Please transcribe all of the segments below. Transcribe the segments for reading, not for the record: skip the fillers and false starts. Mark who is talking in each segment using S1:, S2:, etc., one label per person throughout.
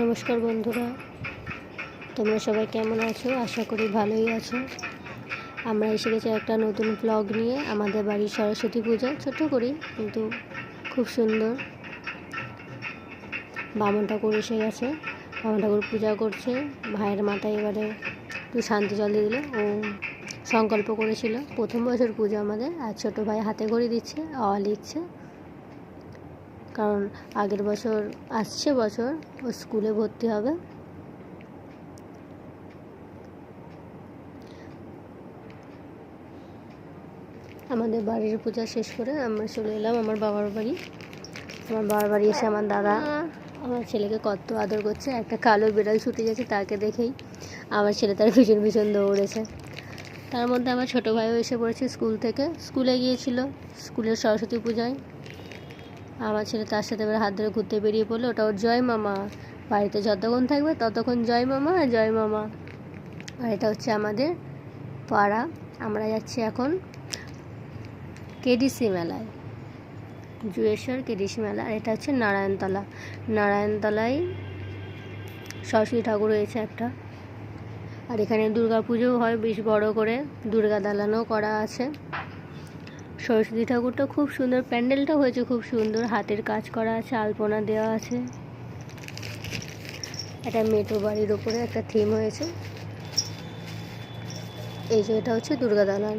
S1: নমস্কার বন্ধুরা, তোমরা সবাই কেমন আছো? আশা করি ভালোই আছো। আমরা এসে গেছি একটা নতুন ব্লগ নিয়ে। আমাদের বাড়ির সরস্বতী পূজা ছোট করি, কিন্তু খুব সুন্দর। বামন ঠাকুর এসে গেছে, বামন ঠাকুর পূজা করছে। ভাইয়ের মাথায় এবারে একটু শান্তি জল দিয়ে দিল। ও সংকল্প করেছিল, প্রথম বছর পুজো আমাদের। আর ছোটো ভাই হাতে ঘড়ি দিচ্ছে, লিখছে, কারণ আগের বছর আসছে বছর ও স্কুলে ভর্তি হবে। আমাদের বাড়ির পূজা শেষ করে আমরা চলে এলাম আমার বাবার বাড়ি। আমার বাবার বাড়ি এসে আমার দাদা আমার ছেলেকে কত আদর করছে। একটা কালো বিড়াল ছুটে গেছে, তাকে দেখেই আমার ছেলে তার ভীষণ ভীষণ দৌড়েছে। তার মধ্যে আমার ছোটো ভাইও এসে পড়েছে স্কুল থেকে, স্কুলে গিয়েছিল স্কুলের সরস্বতী পূজায়। আমার ছেলে তার সাথে এবার হাত ধরে ঘুরতে বেরিয়ে পড়লো। ওটা ওর জয় মামা। বাড়িতে যতক্ষণ থাকবে ততক্ষণ জয় মামা জয় মামা। আর এটা হচ্ছে আমাদের পাড়া। আমরা যাচ্ছি এখন কেডিসি মেলায়, জুয়েশ্বর কেডিসি মেলা। আর এটা হচ্ছে নারায়ণতলা। নারায়ণতলায় সরস্বতী ঠাকুর হয়েছে একটা। আর এখানে দুর্গা পুজোও হয় বেশ বড় করে, দুর্গা দালানও করা আছে। সরস্বতী ঠাকুরটা খুব সুন্দর, প্যান্ডেলটা হয়েছে খুব সুন্দর, হাতের কাজ করা আছে, আলপনা দেওয়া আছে। এটা মেটো বাড়ির ওপরে একটা থিম হয়েছে। এই যে এটা হচ্ছে দুর্গা দালান।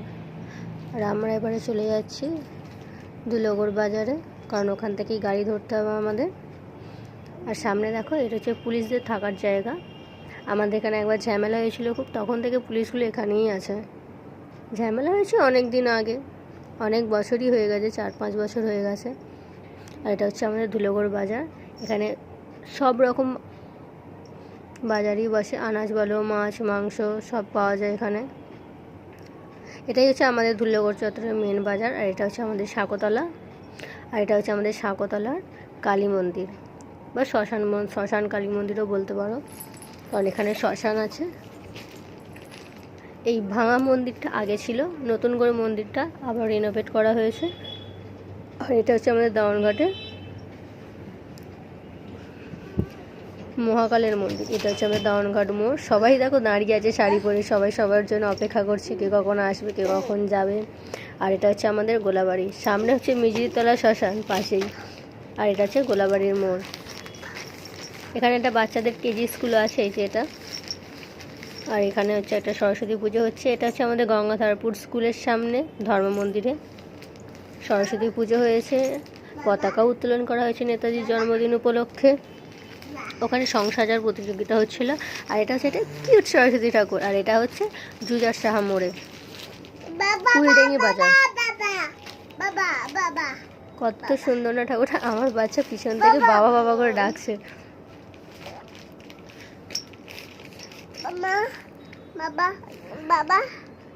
S1: আর আমরা এবারে চলে যাচ্ছি দুলগর বাজারে, কারণ ওখান থেকেই গাড়ি ধরতে হবে আমাদের। আর সামনে দেখো, এটা হচ্ছে পুলিশদের থাকার জায়গা। আমাদের এখানে একবার ঝামেলা হয়েছিল খুব, তখন থেকে পুলিশগুলো এখানেই আছে। ঝামেলা হয়েছে অনেক দিন আগে, অনেক বছরই হয়ে গেছে, 4-5 বছর হয়ে গেছে। আর এটা হচ্ছে আমাদের ধুলোগড় বাজার। এখানে সব রকম বাজারই বসে, আনাজ বলো, মাছ মাংস সব পাওয়া যায় এখানে। এটাই হচ্ছে আমাদের ধুলোগড় চত্বরের মেন বাজার। আর এটা হচ্ছে আমাদের শাকোতলা। আর এটা হচ্ছে আমাদের শাকোতলার কালী মন্দির বা শ্মশান কালী মন্দিরও বলতে পারো, কারণ এখানে শ্মশান আছে। এই ভাঙা মন্দিরটা আগে ছিল, নতুন করে মন্দিরটা আবার রিনোভেট করা হয়েছে। আর এটা হচ্ছে আমাদের দাওয়ানঘাটের মহাকালের মন্দির। এটা হচ্ছে আমাদের দাওয়ানঘাট মোড়। সবাই দেখো দাঁড়িয়ে আছে শাড়ি পরে, সবাই সবার জন্য অপেক্ষা করছে, কে কখন আসবে কে কখন যাবে। আর এটা হচ্ছে আমাদের গোলাবাড়ি, সামনে হচ্ছে মিজরিতলা শ্মশান পাশেই। আর এটা হচ্ছে গোলাবাড়ির মোড়। এখানে একটা বাচ্চাদের কেজি স্কুলও আছে, এই যে এটা। আর এখানে হচ্ছে একটা সরস্বতী পুজো হচ্ছে। এটা হচ্ছে আমাদের গঙ্গাধারপুর স্কুলের সামনে ধর্ম মন্দিরে সরস্বতী পুজো হয়েছে। পতাকা উত্তোলন করা হয়েছে নেতাজির জন্মদিন উপলক্ষে। ওখানে সংসাজার প্রতিযোগিতা হচ্ছিল। আর এটা হচ্ছে, এটা কিউট সরস্বতী ঠাকুর। আর এটা হচ্ছে জুজার সাহা মোড়ে কুলডেঙ্গি বাজার। কত সুন্দর না ঠাকুরটা! আমার বাচ্চা পিছন থেকে বাবা বাবা করে ডাকছে।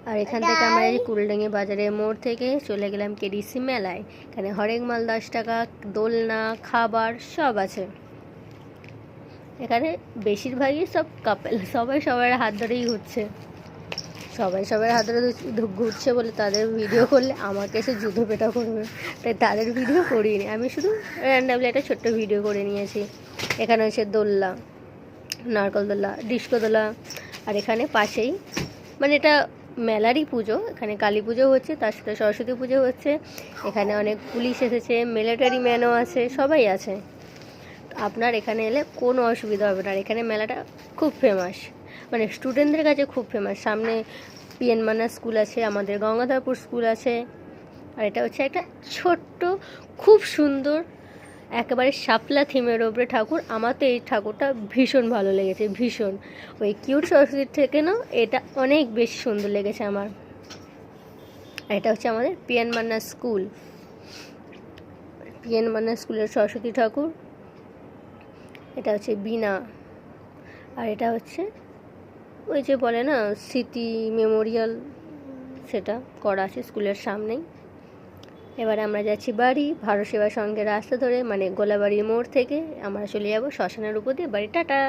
S1: আর এখান থেকে আমরা এই কুলডেঙ্গি বাজারের মোড় থেকে চলে গেলাম কেডিসি মেলায়। এখানে হরেক মাল 10 টাকা, দোলনা, খাবার সব আছে। এখানে বেশিরভাগই সব কাপেল, সবাই সবার হাত ধরেই ঘুরছে। সবাই সবার হাত ধরে ঘুরছে বলে তাদের ভিডিও করলে আমাকে এসে যুদ্ধ পেটা করবে, তাই তাদের ভিডিও করিনি। আমি শুধু র্যান্ডামলি একটা ছোট্ট ভিডিও করে নিয়েছি। এখানে হচ্ছে দোলনা, নারকল দোলা, ডিস্কো দোলা। আর এখানে পাশেই, মানে এটা মেলারই পুজো, এখানে কালী পুজো হচ্ছে, তার সাথে সরস্বতী পুজো হচ্ছে। এখানে অনেক পুলিশ এসেছে, মিলিটারি ম্যানও আছে, সবাই আছে। আপনার এখানে এলে কোনো অসুবিধা হবে না। আর এখানে মেলাটা খুব ফেমাস, মানে স্টুডেন্টদের কাছে খুব ফেমাস। সামনে পিএন মান্না স্কুল আছে, আমাদের গঙ্গাধারপুর স্কুল আছে। আর এটা হচ্ছে একটা ছোট্ট খুব সুন্দর একেবারে শাপলা থিমের ওপরে ঠাকুর। আমার তো এই ঠাকুরটা ভীষণ ভালো লেগেছে, ভীষণ। ওই কিউট সরস্বতীর থেকে না এটা অনেক বেশি সুন্দর লেগেছে আমার। আর এটা হচ্ছে আমাদের PN Manna school, PN Manna স্কুলের সরস্বতী ঠাকুর। এটা হচ্ছে বীণা। আর এটা হচ্ছে ওই যে বলে না স্মৃতি মেমোরিয়াল, সেটা করা আছে স্কুলের সামনেই। এবারে আমরা যাচ্ছি বাড়ি, ভারত সেবা সংঘের রাস্তা ধরে, মানে গোলাবাড়ির মোড় থেকে আমরা চলে যাব শ্মশানের উপর দিয়ে বাড়ি। টাটা।